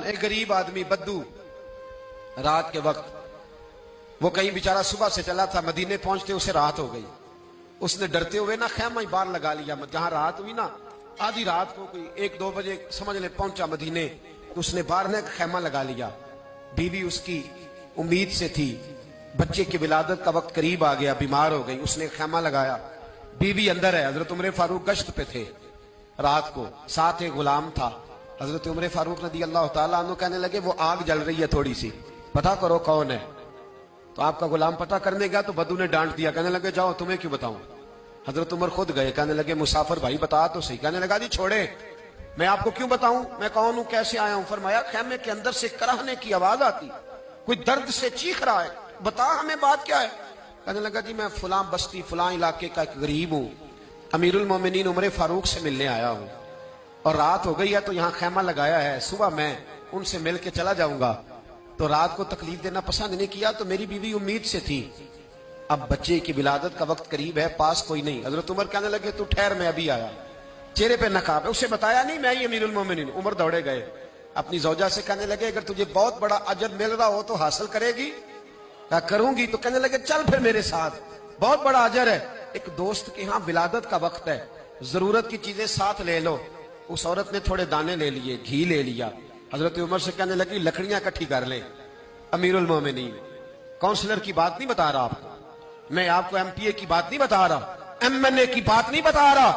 एक गरीब आदमी बद्दू रात के वक्त वो कहीं बेचारा सुबह से चला था, मदीने पहुंचते उसे रात हो गई। उसने डरते हुए ना खैमा ही बाहर लगा लिया। जहां रात हुई ना, आधी रात को कोई 1-2 बजे समझ ले पहुंचा मदीने, तो उसने बाहर ने खैमा लगा लिया। बीवी उसकी उम्मीद से थी, बच्चे की विलादत का वक्त करीब आ गया, बीमार हो गई, उसने खैमा लगाया। बीवी अंदर है, हजरत उमर फारूक गश्त पे थे रात को, साथ एक गुलाम था। हजरत उमर फारूक रज़ी अल्लाह तआला अन्हु कहने लगे वो आग जल रही है थोड़ी सी, पता करो कौन है। तो आपका गुलाम पता करने गया तो बद्दू ने डांट दिया, कहने लगे जाओ तुम्हें क्यों बताऊं। हजरत उमर खुद गए, कहने लगे मुसाफिर भाई बता तो सही। कहने लगा जी छोड़े, मैं आपको क्यों बताऊं, मैं कौन हूं, कैसे आया हूं। फरमाया खैमे के अंदर से कराहने की आवाज आती, कोई दर्द से चीख रहा है, बता हमें बात क्या है। कहने लगा जी मैं फलां बस्ती फलां इलाके का एक गरीब हूं, अमीरुल मोमिनीन उमर फारूक से मिलने आया हूं और रात हो गई है तो यहाँ खैमा लगाया है, सुबह मैं उनसे मिल के चला जाऊंगा। तो रात को तकलीफ देना पसंद नहीं किया, तो मेरी बीवी उम्मीद से थी, अब बच्चे की विलादत का वक्त करीब है, पास कोई नहीं। हजरत उमर कहने लगे तू ठहर, मैं अभी आया। चेहरे पे नकाब है, उसे बताया नहीं मैं ही अमीरुल मोमिनीन। उमर दौड़े गए, अपनी जौजा से कहने लगे अगर तुझे बहुत बड़ा अजर मिल रहा हो तो हासिल करेगी। क्या करूंगी। तो कहने लगे चल फिर मेरे साथ, बहुत बड़ा अजर है। एक दोस्त के यहाँ विलादत का वक्त है, जरूरत की चीजें साथ ले लो। उस औरत ने थोड़े दाने ले लिए, घी ले लिया। हजरत उमर से कहने लगी लकड़ियां इकट्ठी कर ले। अमीरुल मोमिनीन, काउंसलर की बात नहीं बता रहा आपको, मैं आपको एमपीए की बात नहीं बता रहा, एमएनए की बात नहीं बता रहा,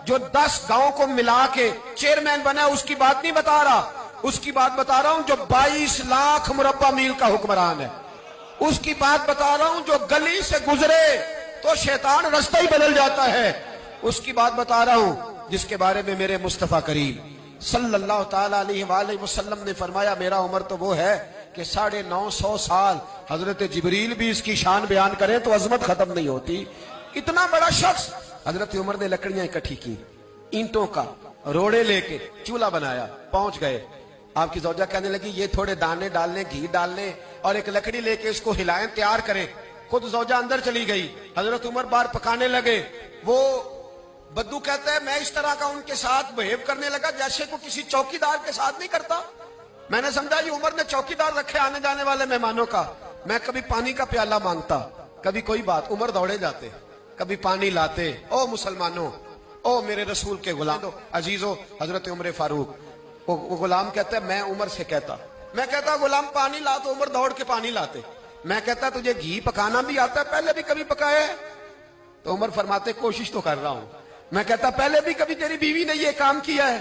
जो 10 गांव को मिला के चेयरमैन बना उसकी बात नहीं बता रहा, उसकी बात बता रहा हूं जो 22 लाख मुरब्बा मील का हुक्मरान है। उसकी बात बता रहा हूं जो गली से गुजरे तो शैतान रास्ता ही बदल जाता है। उसकी बात बता रहा हूं जिसके बारे में मेरे मुस्तफा करीम सल्लल्लाहु ताला अलैहि वसल्लम ने फरमाया मेरा उम्र तो वो है कि 950 साल हजरत जिब्रील भी इसकी शान बयान करें तो अजमत खत्म नहीं होती। इतना बड़ा शख्स। हजरत उमर ने लकड़ियां इकट्ठी की, ईंटों का रोड़े लेके चूल्हा बनाया, पहुंच गए। आपकी जौजा कहने लगी ये थोड़े दाने डालने, घी डालने और एक लकड़ी लेके इसको हिलाएं, तैयार करें। खुद जौजा अंदर चली गई, हजरत उमर बाहर पकाने लगे। वो बद्दू कहता है मैं इस तरह का उनके साथ बिहेव करने लगा जैसे को किसी चौकीदार के साथ नहीं करता। मैंने समझा ये उमर ने चौकीदार रखे आने जाने वाले मेहमानों का। मैं कभी पानी का प्याला मांगता, कभी कोई बात, उमर दौड़े जाते, कभी पानी लाते। ओ मुसलमानों, ओ मेरे रसूल के गुलाम अजीजो, हजरत उमर फारूक। वो गुलाम कहता है मैं उमर से कहता, मैं कहता गुलाम पानी ला, तो उमर दौड़ के पानी लाते। मैं कहता तुझे घी पकाना भी आता है, पहले भी कभी पकाया है? तो उमर फरमाते कोशिश तो कर रहा हूं। मैं कहता पहले भी कभी तेरी बीवी ने ये काम किया है?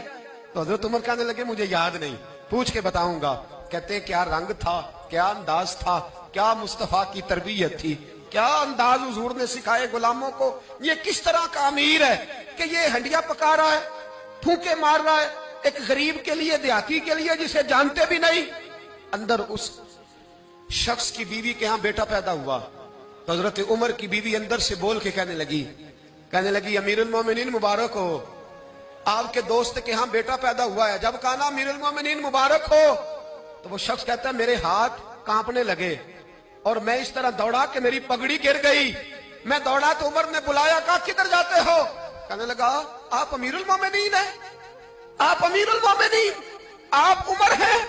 तो हजरत उमर कहने लगे मुझे याद नहीं, पूछ के बताऊंगा। कहते क्या रंग था, क्या अंदाज था, क्या मुस्तफा की तरबियत थी, क्या अंदाज हुजूर ने सिखाए गुलामों को। ये किस तरह का अमीर है कि ये हंडिया पका रहा है, फूके मार रहा है एक गरीब के लिए, देहाती के लिए जिसे जानते भी नहीं। अंदर उस शख्स की बीवी के यहां बेटा पैदा हुआ तो हजरत उमर की बीवी अंदर से बोल के कहने लगी अमीरुल मोमिनीन मुबारक हो, आपके दोस्त के यहां बेटा पैदा हुआ है। जब कहा ना अमीरुल मोमिनीन मुबारक हो तो वो शख्स कहता है मेरे हाथ कांपने लगे और मैं इस तरह दौड़ा कि मेरी पगड़ी गिर गई। मैं दौड़ा तो उमर ने बुलाया, कहा किधर जाते हो? कहने लगा आप अमीरुल मोमिनीन है, आप अमीरुल मोमिनीन, आप उमर हैं।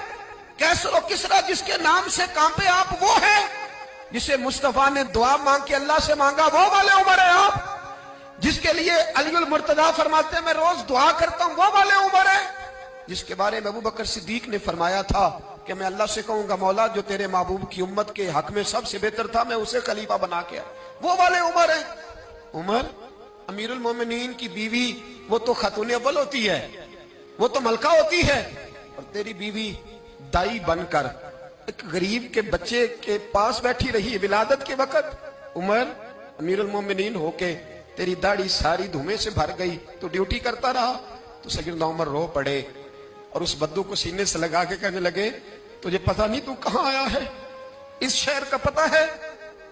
कैसर और किसरा जिसके नाम से कांपे आप वो हैं जिसे मुस्तफा ने दुआ मांग के अल्लाह से मांगा, वो वाले उमर है आप। जिसके लिए अलीउल मुर्तजा फरमाते हैं मैं रोज दुआ करता हूं, वो वाले उमर है। जिसके बारे में अबू बकर सिद्दीक ने फरमाया था कि मैं अल्लाह से कहूंगा मौला जो तेरे महबूब की उम्मत के हक में सबसे बेहतर था मैं उसे खलीफा बना के, वो वाले उमर है। उमर अमीरुल मोमिनीन की बीवी वो तो खातून अव्वल होती है, वो तो मलका होती है, और तेरी बीवी दाई बनकर एक गरीब के बच्चे के पास बैठी रही विलादत के वक्त। उमर अमीरुल मोमिनीन होके तेरी दाढ़ी सारी धुएं से भर गई, तो ड्यूटी करता रहा। तो सैयदना उमर रो पड़े और उस बद्दू को सीने से लगा के कहने लगे तुझे पता नहीं तू कहां आया है, इस शहर का पता है?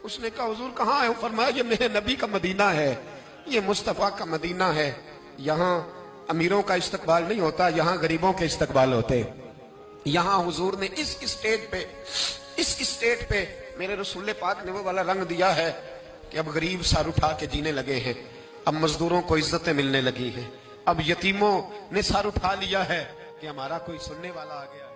उसने कहा हुजूर कहां है? फरमाया ये मेरे नबी का मदीना है, ये मुस्तफा का मदीना है। यहाँ अमीरों का इस्तकबाल नहीं होता, यहाँ गरीबों के इस्तकबाल होते। यहाँ हुजूर ने इस स्टेट पे मेरे रसूल पाक ने वो वाला रंग दिया है कि अब गरीब सर उठा के जीने लगे हैं, अब मजदूरों को इज्जतें मिलने लगी हैं, अब यतीमों ने सर उठा लिया है कि हमारा कोई सुनने वाला आ गया।